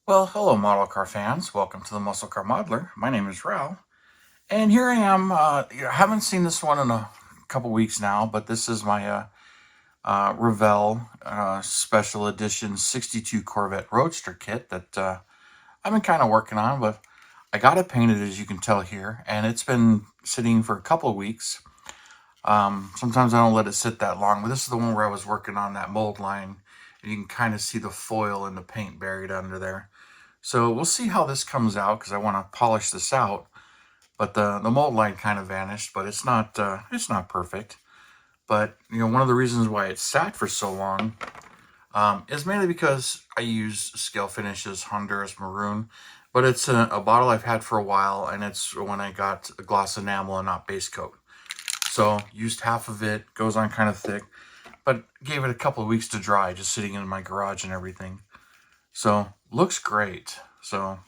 Well, hello, model car fans. Welcome to the Muscle Car Modeler. My name is Revell, and here I am. I haven't seen this one in a couple weeks now, but this is my Revell Special Edition 62 Corvette Roadster kit that I've been kind of working on, but I got it painted, as you can tell here, and it's been sitting for a couple of weeks. Sometimes I don't let it sit that long, but this is the one where I was working on that mold line, and you can kind of see the foil and the paint buried under there. So we'll see how this comes out, because I want to polish this out. But the mold line kind of vanished, but it's not perfect. But one of the reasons why it sat for so long is mainly because I use Scale Finishes Honduras Maroon, but it's a bottle I've had for a while, and it's when I got a gloss enamel and not base coat. So used half of it, goes on kind of thick, but gave it a couple of weeks to dry, just sitting in my garage and everything. So looks great. So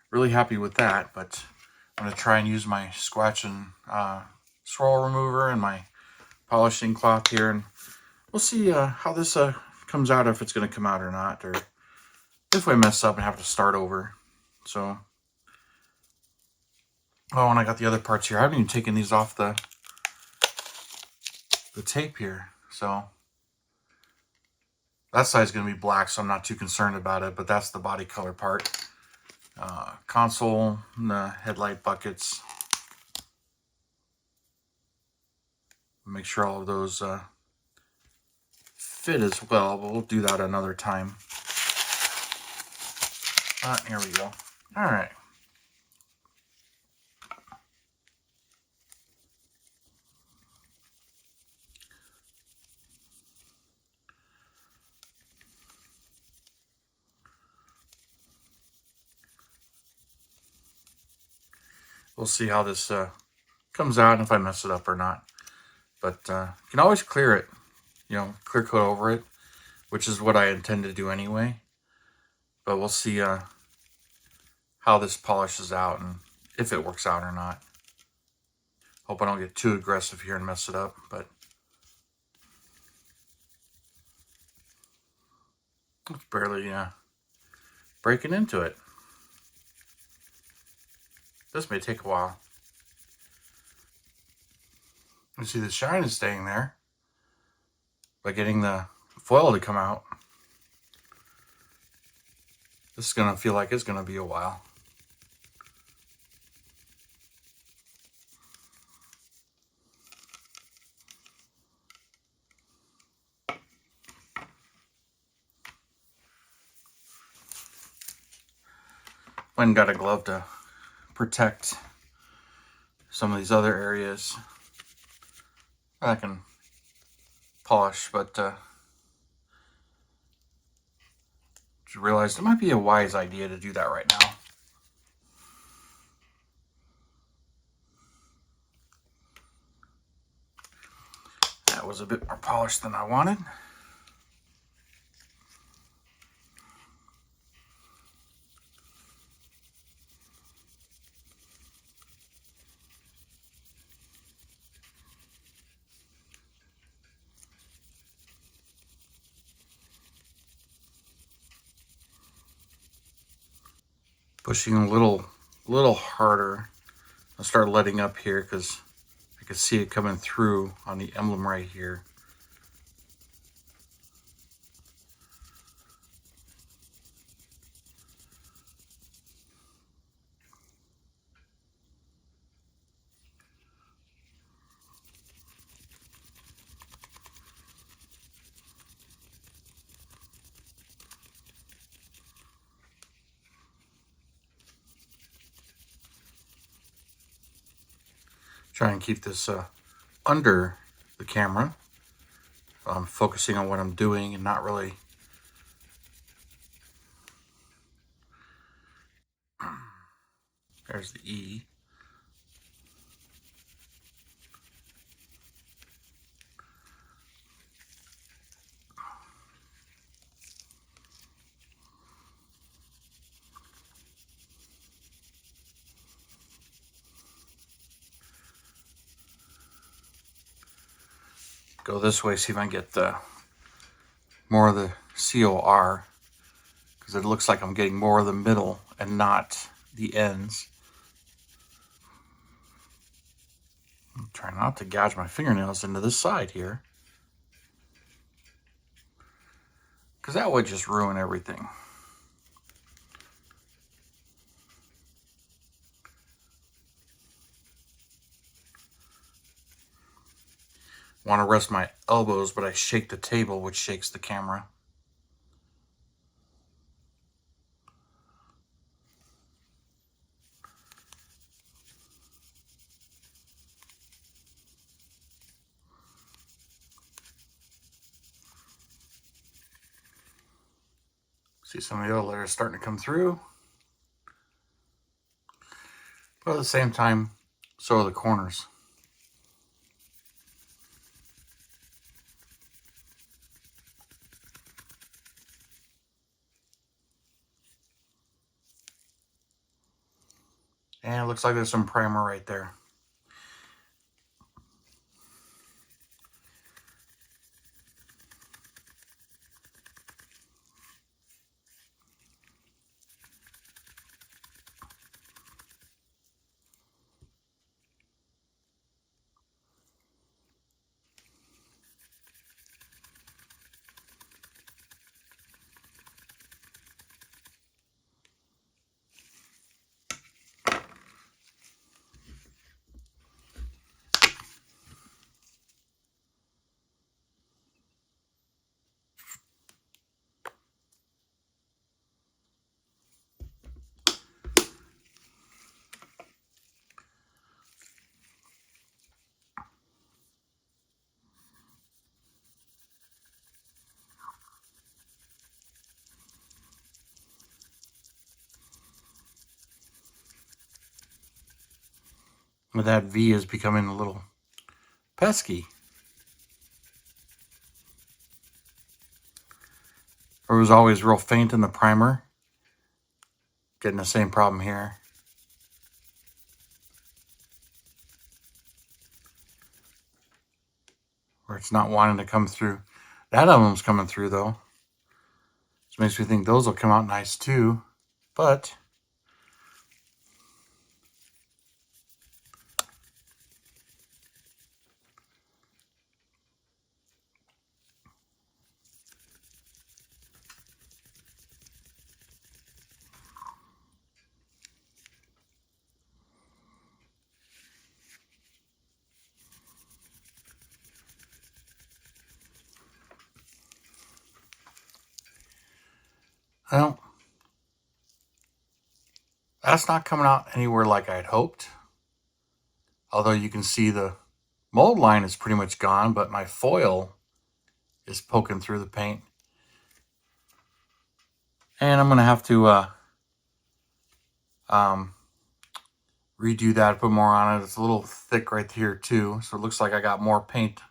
really happy with that, but I'm going to try and use my squatch and swirl remover and my polishing cloth here, and we'll see how this comes out, if it's going to come out or not, or if I mess up and have to start over. So, oh, and I got the other parts here. I haven't even taken these off the tape here, so that side's going to be black, so I'm not too concerned about it, but that's the body color part. Console and the headlight buckets. Make sure all of those fit as well, but we'll do that another time. Here we go. All right. We'll see how this comes out and if I mess it up or not. But you can always clear it, clear coat over it, which is what I intend to do anyway. But we'll see how this polishes out and if it works out or not. Hope I don't get too aggressive here and mess it up, but it's barely breaking into it. This may take a while. You see the shine is staying there by getting the foil to come out. This is going to feel like it's going to be a while. Went and got a glove to protect some of these other areas. I can polish, but just realized it might be a wise idea to do that right now. That was a bit more polished than I wanted. Pushing a little harder. I'll start letting up here because I can see it coming through on the emblem right here. Try and keep this under the camera. I'm focusing on what I'm doing and not really there's the E. Go this way, see if I can get more of the COR, because it looks like I'm getting more of the middle and not the ends. I'm trying not to gouge my fingernails into this side here, because that would just ruin everything. Want to rest my elbows, but I shake the table, which shakes the camera. See some of the other layers starting to come through. But at the same time, so are the corners. And it looks like there's some primer right there. But that V is becoming a little pesky. It was always real faint in the primer. Getting the same problem here. Where it's not wanting to come through. That emblem's coming through though. Which makes me think those will come out nice too. But well, that's not coming out anywhere like I'd hoped. Although you can see the mold line is pretty much gone, but my foil is poking through the paint. And I'm going to have to redo that, put more on it. It's a little thick right here too, so it looks like I got more paint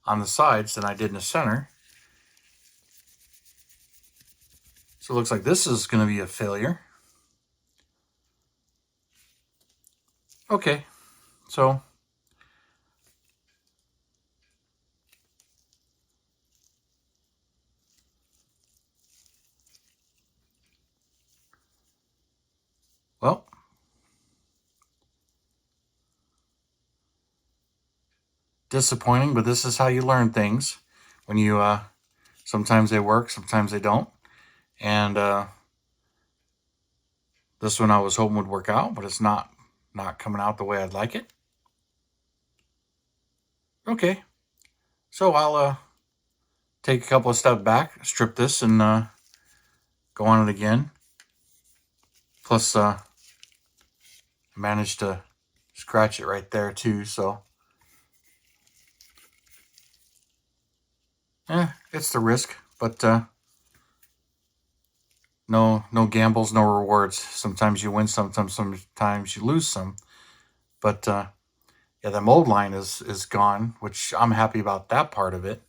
on the sides than I did in the center. So it looks like this is going to be a failure. Okay, so well, disappointing, but this is how you learn things. When you sometimes they work, sometimes they don't. And this one I was hoping would work out, but it's not coming out the way I'd like it. Okay, so I'll take a couple of steps back, strip this, and go on it again. Plus, I managed to scratch it right there too, so it's the risk, but no gambles, no rewards. Sometimes you win, sometimes you lose some. But yeah, the mold line is gone, which I'm happy about that part of it.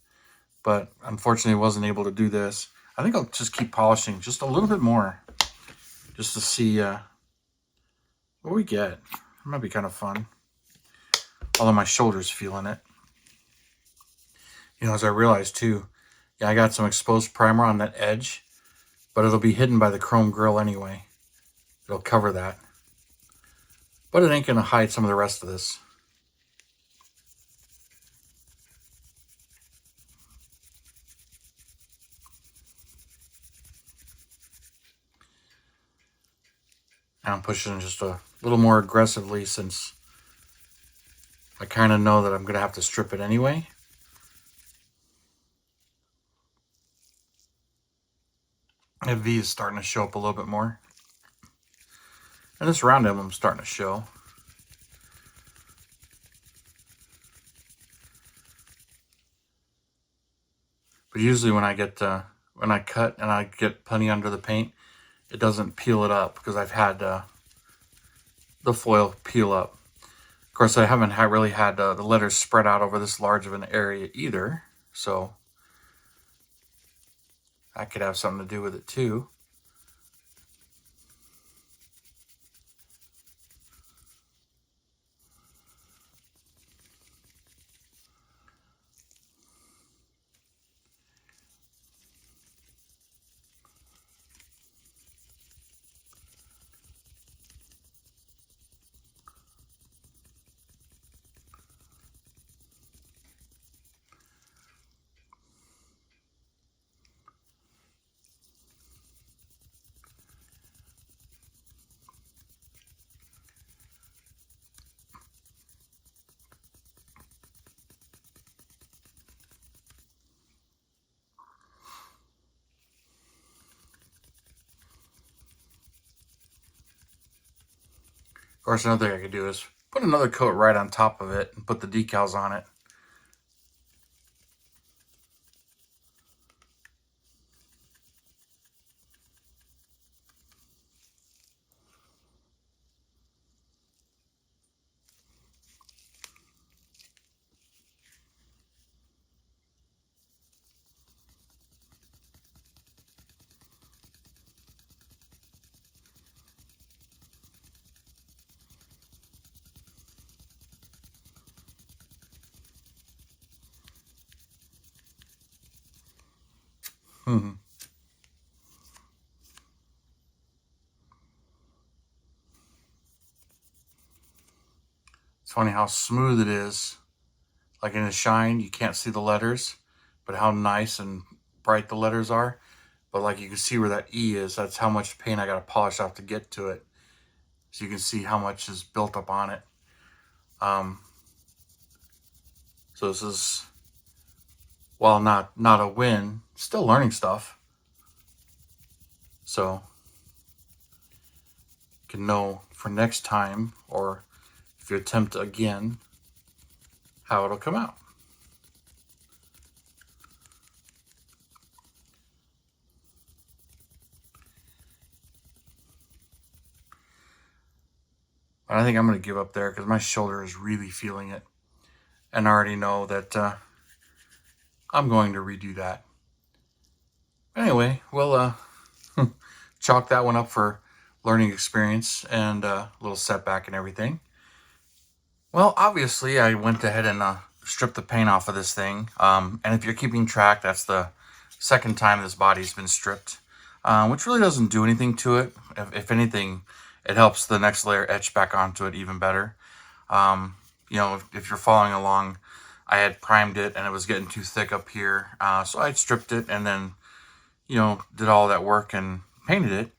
But unfortunately, wasn't able to do this. I think I'll just keep polishing just a little bit more, just to see what we get. It might be kind of fun. Although my shoulder's feeling it. You know, as I realized too, yeah, I got some exposed primer on that edge, but it'll be hidden by the chrome grille anyway. It'll cover that. But it ain't going to hide some of the rest of this. And I'm pushing just a little more aggressively since I kind of know that I'm going to have to strip it anyway. That V is starting to show up a little bit more. And this round emblem is starting to show. But usually when I cut and I get plenty under the paint, it doesn't peel it up because I've had the foil peel up. Of course, I haven't really had the letters spread out over this large of an area either, so that could have something to do with it too. Of course, another thing I could do is put another coat right on top of it and put the decals on it. It's funny how smooth it is. Like in the shine, you can't see the letters, but how nice and bright the letters are. But like you can see where that E is, that's how much paint I got to polish off to get to it. So you can see how much is built up on it. So this is, while not a win, still learning stuff. So you can know for next time, or if you attempt again, how it'll come out. But I think I'm going to give up there because my shoulder is really feeling it. And I already know that I'm going to redo that. Anyway, we'll chalk that one up for learning experience and a little setback and everything. Well, obviously, I went ahead and stripped the paint off of this thing. And if you're keeping track, that's the second time this body's been stripped, which really doesn't do anything to it. If anything, it helps the next layer etch back onto it even better. You know, if you're following along, I had primed it and it was getting too thick up here. So I stripped it and then, you know, did all that work and painted it.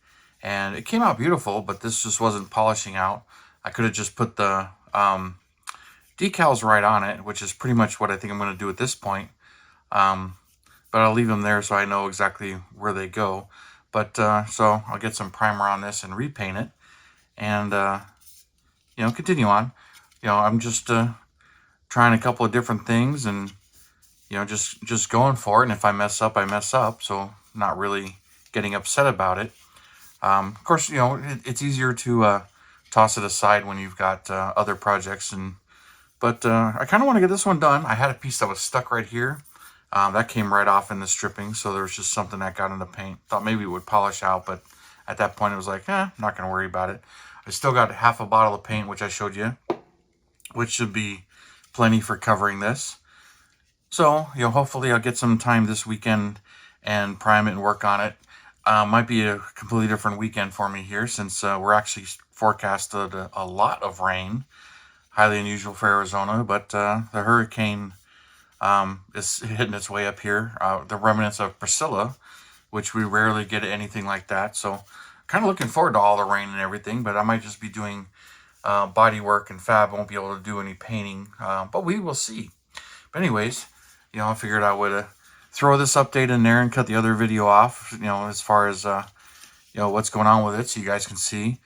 And it came out beautiful, but this just wasn't polishing out. I could have just put the decals right on it, which is pretty much what I think I'm going to do at this point. But I'll leave them there so I know exactly where they go. But so I'll get some primer on this and repaint it and, you know, continue on. You know, I'm just trying a couple of different things and, you know, just going for it. And if I mess up, I mess up. So not really getting upset about it. Of course, you know, it's easier to toss it aside when you've got other projects. But I kind of want to get this one done. I had a piece that was stuck right here. That came right off in the stripping. So there was just something that got in the paint. Thought maybe it would polish out, but at that point it was like, I'm not going to worry about it. I still got half a bottle of paint, which I showed you, which should be plenty for covering this. So, you know, hopefully I'll get some time this weekend and prime it and work on it. Might be a completely different weekend for me here, since we're actually forecasted a lot of rain. Highly unusual for Arizona, but the hurricane is hitting its way up here. The remnants of Priscilla, which we rarely get anything like that. So kind of looking forward to all the rain and everything, but I might just be doing body work and fab. Won't be able to do any painting, but we will see. But anyways, I figured I would throw this update in there and cut the other video off, as far as, what's going on with it, so you guys can see.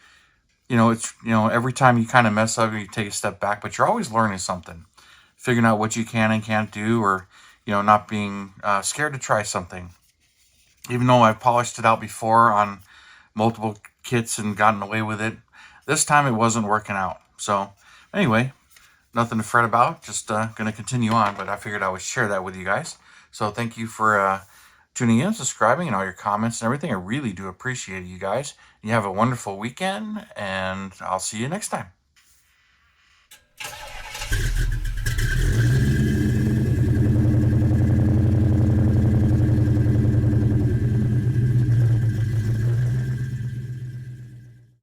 It's, every time you kind of mess up, you take a step back, but you're always learning something, figuring out what you can and can't do, or, not being scared to try something. Even though I've polished it out before on multiple kits and gotten away with it, this time it wasn't working out. So anyway, nothing to fret about, just going to continue on, but I figured I would share that with you guys. So thank you for tuning in, subscribing, and all your comments and everything. I really do appreciate it, you guys. You have a wonderful weekend, and I'll see you next time.